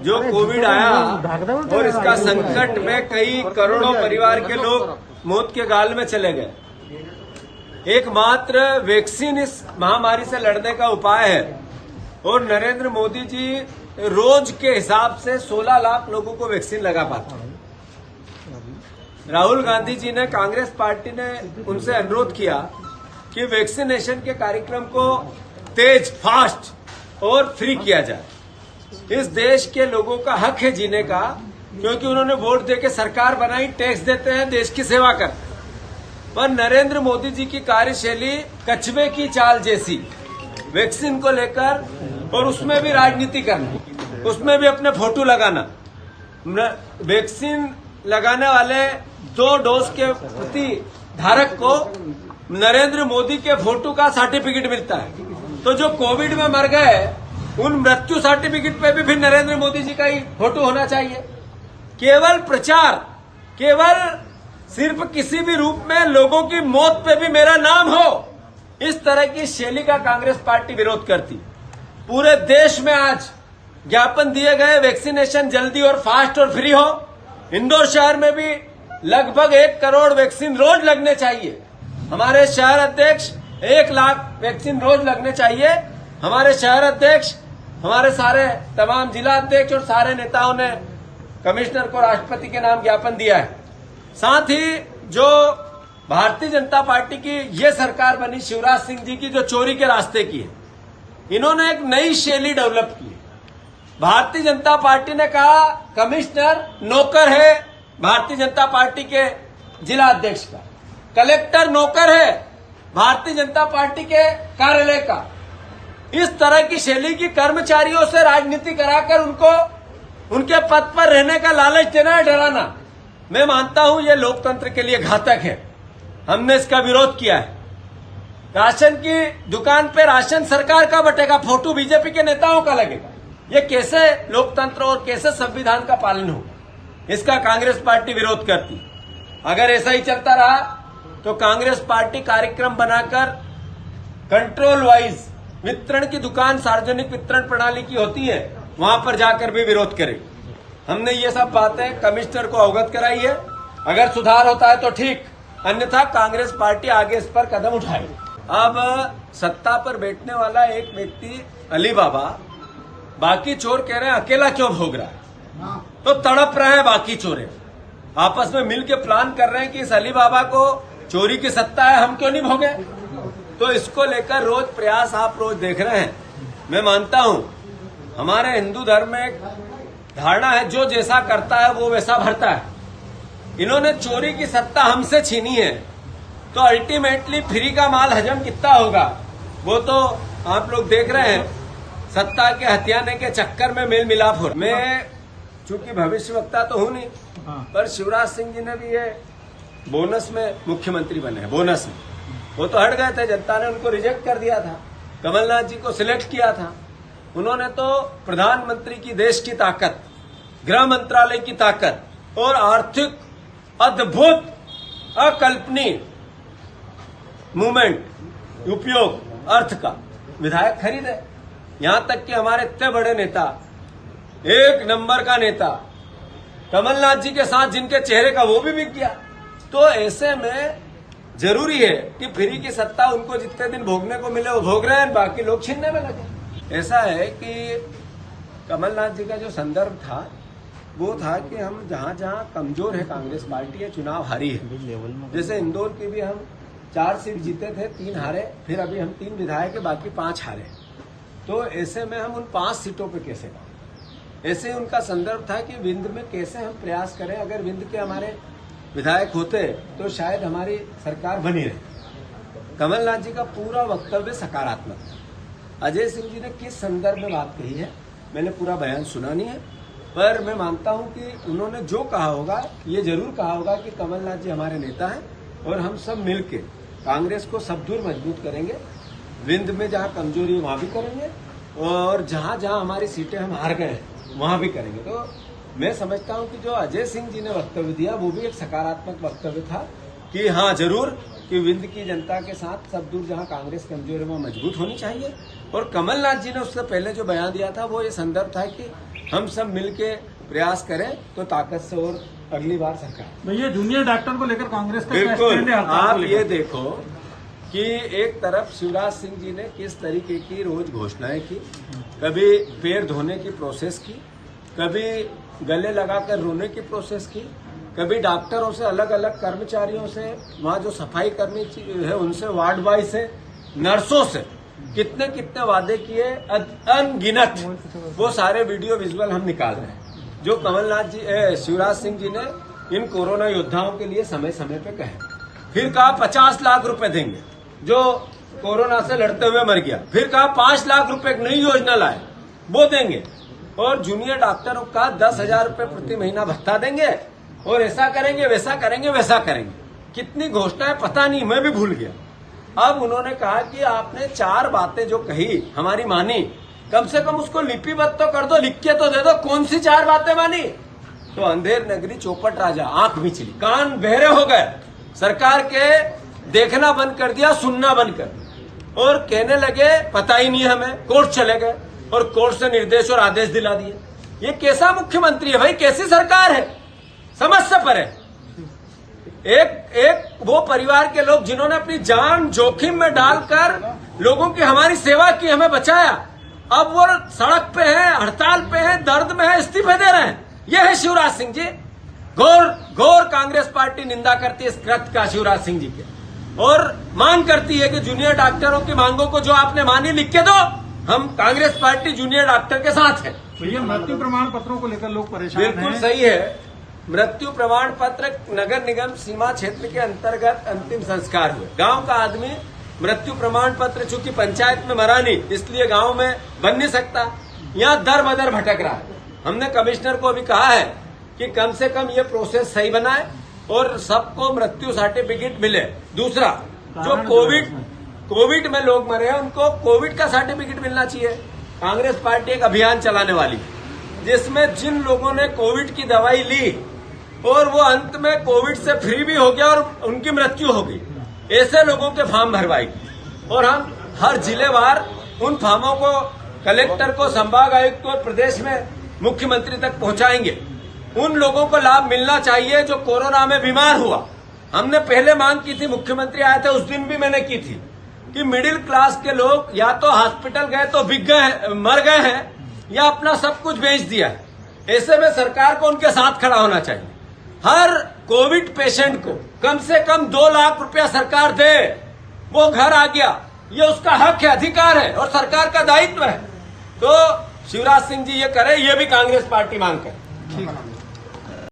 जो कोविड आया और इसका संकट में कई करोड़ों परिवार के लोग मौत के गाल में चले गए। एकमात्र वैक्सीन इस महामारी से लड़ने का उपाय है और नरेंद्र मोदी जी रोज के हिसाब से 16 लाख लोगों को वैक्सीन लगा पाते हैं। राहुल गांधी जी ने, कांग्रेस पार्टी ने उनसे अनुरोध किया कि वैक्सीनेशन के कार्यक्रम को तेज, फास्ट और फ्री किया जाए। इस देश के लोगों का हक है जीने का, क्योंकि उन्होंने वोट देके सरकार बनाई, टैक्स देते हैं, देश की सेवा करते हैं। पर नरेंद्र मोदी जी की कार्यशैली कछुए की चाल जैसी, वैक्सीन को लेकर, और उसमें भी राजनीति करना, उसमें भी अपने फोटो लगाना। वैक्सीन लगाने वाले 2 डोज के प्रति धारक को नरेंद्र मोदी के फोटो का सर्टिफिकेट मिलता है। तो जो कोविड में मर गए, उन मृत्यु सर्टिफिकेट पे भी फिर नरेंद्र मोदी जी का ही फोटो होना चाहिए। केवल प्रचार, केवल सिर्फ किसी भी रूप में लोगों की मौत पे भी मेरा नाम हो, इस तरह की शैली का कांग्रेस पार्टी विरोध करती। पूरे देश में आज ज्ञापन दिए गए, वैक्सीनेशन जल्दी और फास्ट और फ्री हो। इंदौर शहर में भी लगभग 1 करोड़ वैक्सीन रोज लगने चाहिए। हमारे शहर अध्यक्ष 1 लाख वैक्सीन रोज लगने चाहिए। हमारे शहर अध्यक्ष, हमारे सारे तमाम जिला अध्यक्ष और सारे नेताओं ने कमिश्नर को राष्ट्रपति के नाम ज्ञापन दिया है। साथ ही जो भारतीय जनता पार्टी की ये सरकार बनी, शिवराज सिंह जी की, जो चोरी के रास्ते की है, इन्होंने एक नई शैली डेवलप की है। भारतीय जनता पार्टी ने कहा कमिश्नर नौकर है भारतीय जनता पार्टी के जिला अध्यक्ष का, कलेक्टर नौकर है भारतीय जनता पार्टी के कार्यालय का। इस तरह की शैली की कर्मचारियों से राजनीति कराकर उनको उनके पद पर रहने का लालच देना, डराना, मैं मानता हूं ये लोकतंत्र के लिए घातक है। हमने इसका विरोध किया है। राशन की दुकान पे राशन सरकार का बटेगा, फोटो बीजेपी के नेताओं का लगेगा। ये कैसे लोकतंत्र और कैसे संविधान का पालन हो, इसका कांग्रेस पार्टी विरोध करती। अगर ऐसा ही चलता रहा तो कांग्रेस पार्टी कार्यक्रम बनाकर कंट्रोल वाइज वितरण की दुकान, सार्वजनिक वितरण प्रणाली की होती है, वहां पर जाकर भी विरोध करेगी। हमने ये सब बातें कमिश्नर को अवगत कराई है। अगर सुधार होता है तो ठीक, अन्यथा कांग्रेस पार्टी आगे इस पर कदम उठाएगी। अब सत्ता पर बैठने वाला एक व्यक्ति अली बाबा, बाकी चोर कह रहे हैं अकेला क्यों भोग रहा है, तो तड़प रहे हैं बाकी चोरे, आपस में मिलकर प्लान कर रहे हैं कि इस अली बाबा को चोरी की सत्ता है, हम क्यों नहीं भोगे। तो इसको लेकर रोज प्रयास आप रोज देख रहे हैं। मैं मानता हूं हमारे हिंदू धर्म में एक धारणा है, जो जैसा करता है वो वैसा भरता है। इन्होंने चोरी की सत्ता हमसे छीनी है, तो अल्टीमेटली फ्री का माल हजम कितना होगा वो तो आप लोग देख रहे हैं। सत्ता के हथियाने के चक्कर में मेल मिलाप हो रहा। मैं चूंकि भविष्यवक्ता तो हूं नहीं, पर शिवराज सिंह जी ने भी ये बोनस में मुख्यमंत्री बने हैं। बोनस में वो तो हट गए थे, जनता ने उनको रिजेक्ट कर दिया था। कमलनाथ जी को सिलेक्ट किया था। उन्होंने तो प्रधानमंत्री की देश की ताकत, गृह मंत्रालय की ताकत और आर्थिक अद्भुत अकल्पनीय मूवमेंट, उपयोग अर्थ का विधायक खरीदे। यहां तक कि हमारे इतने बड़े नेता, 1 नंबर का नेता कमलनाथ जी के साथ जिनके चेहरे का वो भी बिक गया। तो ऐसे में जरूरी है कि फ्री की सत्ता उनको जितने दिन भोगने को मिले वो भोग रहे हैं, बाकी लोग छीनने में लगे। ऐसा है कि कमलनाथ जी का जो संदर्भ था वो था कि हम जहां जहां कमजोर है कांग्रेस पार्टी है, चुनाव हारी है। जैसे इंदौर की भी हम 4 सीट जीते थे, 3 हारे, फिर अभी हम 3 विधायक है, बाकी 5 हारे। तो ऐसे में हम उन 5 सीटों पे कैसे काम, ऐसे उनका संदर्भ था कि विंध्य में कैसे हम प्रयास करें। अगर विंध्य के हमारे विधायक होते तो शायद हमारी सरकार बनी रहे। कमलनाथ जी का पूरा वक्तव्य सकारात्मक था। अजय सिंह जी ने किस संदर्भ में बात कही है मैंने पूरा बयान सुना नहीं है, पर मैं मानता हूं कि उन्होंने जो कहा होगा, ये जरूर कहा होगा कि कमलनाथ जी हमारे नेता हैं और हम सब मिलके कांग्रेस को सब दूर मजबूत करेंगे। विंध्य में जहां कमजोरी है वहां भी करेंगे, और जहां जहां हमारी सीटें हम हार गए वहां भी करेंगे। तो मैं समझता हूं कि जो अजय सिंह जी ने वक्तव्य दिया वो भी एक सकारात्मक वक्तव्य था कि हाँ जरूर कि विंध्य की जनता के साथ सब दूर जहां कांग्रेस कमजोर है वहां मजबूत होनी चाहिए, और कमलनाथ जी ने उससे पहले जो बयान दिया था वो ये संदर्भ था कि हम सब मिलके प्रयास करें तो ताकत से और अगली बार सरकार। भैया जूनियर डॉक्टर को लेकर कांग्रेस का बिल्कुल आप ये देखो कि एक तरफ शिवराज सिंह जी ने किस तरीके की रोज घोषणाएं की, कभी पैर धोने की प्रोसेस की, कभी गले लगाकर रोने की प्रोसेस की, कभी डॉक्टरों से अलग अलग कर्मचारियों से, वहाँ जो सफाई कर्मी है उनसे, वार्ड बॉय से, नर्सों से कितने कितने वादे किए अनगिनत। वो सारे वीडियो विजुअल हम निकाल रहे हैं जो कमलनाथ जी शिवराज सिंह जी ने इन कोरोना योद्धाओं के लिए समय समय पे कहे। फिर कहा 50 लाख रुपए देंगे जो कोरोना से लड़ते हुए मर गया, फिर कहा 5 लाख रुपए एक नई योजना लाए वो देंगे, और जूनियर डॉक्टरों का 10,000 रुपए प्रति महीना भत्ता देंगे, और ऐसा करेंगे वैसा करेंगे वैसा करेंगे। कितनी घोषणाएं पता नहीं, मैं भी भूल गया। अब उन्होंने कहा कि आपने 4 बातें जो कही हमारी मानी, कम से कम उसको लिपिबद्ध तो कर दो, लिख के तो दे दो कौन सी 4 बातें मानी। तो अंधेर नगरी चौपट राजा, आंख मिचली, कान बहरे हो गए, सरकार के देखना बंद कर दिया, सुनना बंद कर दिया, और कहने लगे पता ही नहीं हमें, कोर्ट चले गए और कोर्ट से निर्देश और आदेश दिला दिए। ये कैसा मुख्यमंत्री है भाई, कैसी सरकार है, समझ से परे। एक वो परिवार के लोग जिन्होंने अपनी जान जोखिम में डालकर लोगों की हमारी सेवा की, हमें बचाया, अब वो सड़क पे है, हड़ताल पे है, दर्द में है, इस्तीफे दे रहे हैं। ये है शिवराज सिंह जी। घोर कांग्रेस पार्टी निंदा करती है इस कृत्य का शिवराज सिंह जी के, और मांग करती है कि जूनियर डॉक्टरों की मांगों को जो आपने मानी लिख के दो। हम कांग्रेस पार्टी जूनियर डॉक्टर के साथ है। भैया मृत्यु प्रमाण पत्रों को लेकर लोग परेशान हैं। बिल्कुल सही है। मृत्यु प्रमाण पत्र नगर निगम सीमा क्षेत्र के अंतर्गत अंतिम संस्कार हुए, गांव का आदमी मृत्यु प्रमाण पत्र चूंकि पंचायत में मरा नहीं इसलिए गांव में बन नहीं सकता, यहाँ दर बदर भटक रहा है। हमने कमिश्नर को भी कहा है कि कम से कम ये प्रोसेस सही बनाए और सबको मृत्यु सर्टिफिकेट मिले। दूसरा, जो कोविड में लोग मरे हैं उनको कोविड का सर्टिफिकेट मिलना चाहिए। कांग्रेस पार्टी एक अभियान चलाने वाली है जिसमें जिन लोगों ने कोविड की दवाई ली और वो अंत में कोविड से फ्री भी हो गया और उनकी मृत्यु हो गई, ऐसे लोगों के फॉर्म भरवाएगी, और हम हर जिलेवार उन फॉर्मों को कलेक्टर को, संभाग आयुक्त को, प्रदेश में मुख्यमंत्री तक पहुंचाएंगे। उन लोगों को लाभ मिलना चाहिए जो कोरोना में बीमार हुआ। हमने पहले मांग की थी, मुख्यमंत्री आए थे उस दिन भी मैंने की थी कि मिडिल क्लास के लोग या तो हॉस्पिटल गए तो बिक गए, मर गए हैं, या अपना सब कुछ बेच दिया है। ऐसे में सरकार को उनके साथ खड़ा होना चाहिए। हर कोविड पेशेंट को कम से कम 2 लाख रुपया सरकार दे, वो घर आ गया, ये उसका हक है, अधिकार है और सरकार का दायित्व है। तो शिवराज सिंह जी ये करे, ये भी कांग्रेस पार्टी मांग करे।